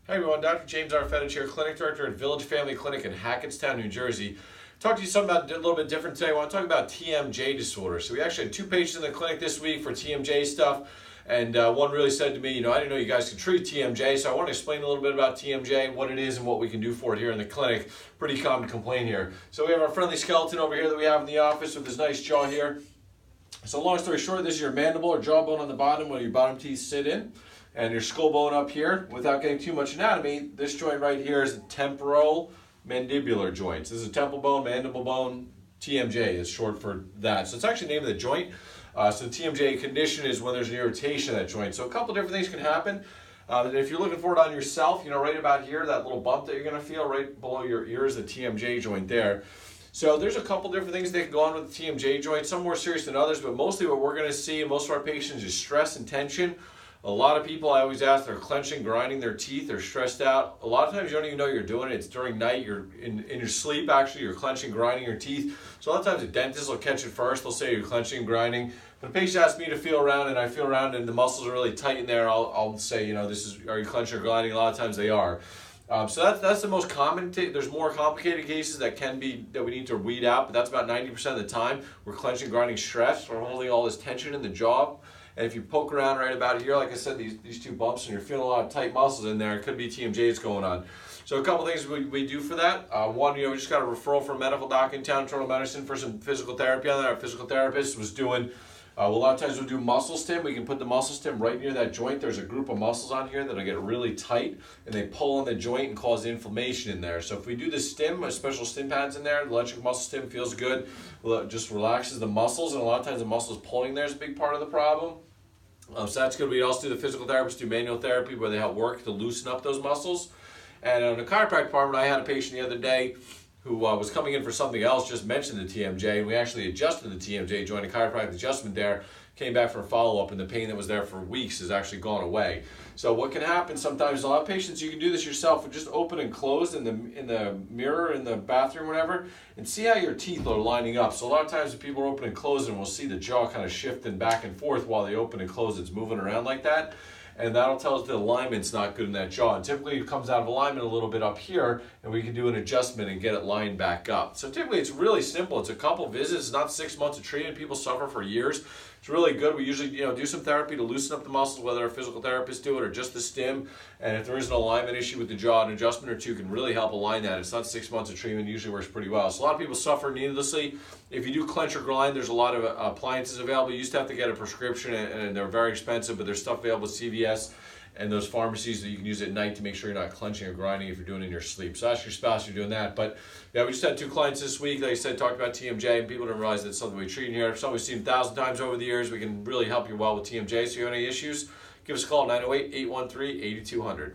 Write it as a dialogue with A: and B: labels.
A: Hi everyone, Dr. James R. Fedich here, Clinic Director at Village Family Clinic in Hackettstown, New Jersey. Talk to you something about a little bit different today. I want to talk about TMJ disorder. So we actually had 2 patients in the clinic this week for TMJ stuff, and one really said to me, I didn't know you guys could treat TMJ, so I want to explain a little bit about TMJ, what it is and what we can do for it here in the clinic. Pretty common complaint here. So we have our friendly skeleton over here that we have in the office with this nice jaw here. So long story short, this is your mandible or jawbone on the bottom where your bottom teeth sit in, and your skull bone up here. Without getting too much anatomy, this joint right here is a temporal mandibular joint. So this is a temple bone, mandible bone. TMJ is short for that. So it's actually the name of the joint. So the TMJ condition is when there's an irritation of that joint. So a couple different things can happen. If you're looking for it on yourself, right about here, that little bump that you're going to feel right below your ear is the TMJ joint there. So there's a couple different things that can go on with the TMJ joint, some more serious than others, but mostly what we're going to see in most of our patients is stress and tension. A lot of people, I always ask, they're clenching, grinding their teeth, they're stressed out. A lot of times you don't even know you're doing it. It's during night, you're in your sleep actually, you're clenching, grinding your teeth. So a lot of times the dentist will catch it first, they'll say you're clenching, grinding. But a patient asks me to feel around and I feel around and the muscles are really tight in there, I'll say, are you clenching or grinding? A lot of times they are. So that's the most common. There's more complicated cases that we need to weed out, but that's about 90% of the time. We're clenching, grinding, stress. We're holding all this tension in the jaw. And if you poke around right about here, like I said, these 2 bumps, and you're feeling a lot of tight muscles in there, it could be TMJs going on. So a couple things we do for that. One, we just got a referral from a medical doc in town, internal medicine, for some physical therapy on that. Our physical therapist was doing. A lot of times we'll do muscle stim. We can put the muscle stim right near that joint. There's a group of muscles on here that'll get really tight and they pull on the joint and cause inflammation in there. So if we do the stim, a special stim pads in there, the electric muscle stim feels good. It just relaxes the muscles, and a lot of times the muscles pulling there is a big part of the problem. So that's good. We also do the physical therapists do manual therapy where they help work to loosen up those muscles. And in the chiropractic department, I had a patient the other day who was coming in for something else, just mentioned the TMJ, and we actually adjusted the TMJ joint, a chiropractic adjustment there, came back for a follow-up, and the pain that was there for weeks has actually gone away. So what can happen sometimes, a lot of patients, you can do this yourself, just open and close in the mirror in the bathroom, whatever, and see how your teeth are lining up. So a lot of times when people are open and closing, we'll see the jaw kind of shifting back and forth while they open and close, it's moving around like that. And that'll tell us the alignment's not good in that jaw. And typically it comes out of alignment a little bit up here, and we can do an adjustment and get it lined back up. So typically it's really simple. It's a couple visits, it's not 6 months of treatment. People suffer for years. It's really good. We usually do some therapy to loosen up the muscles, whether our physical therapists do it or just the stim. And if there is an alignment issue with the jaw, an adjustment or 2 can really help align that. It's not 6 months of treatment. It usually works pretty well. So a lot of people suffer needlessly. If you do clench or grind, there's a lot of appliances available. You used to have to get a prescription, and they're very expensive, but there's stuff available at CVS and those pharmacies that you can use at night to make sure you're not clenching or grinding if you're doing it in your sleep. So ask your spouse if you're doing that. But yeah, we just had 2 clients this week, like I said, talked about TMJ, and people didn't realize that's something we treat in here. It's something we've seen 1,000 times over the years. We can really help you well with TMJ. So if you have any issues, give us a call, 908-813-8200.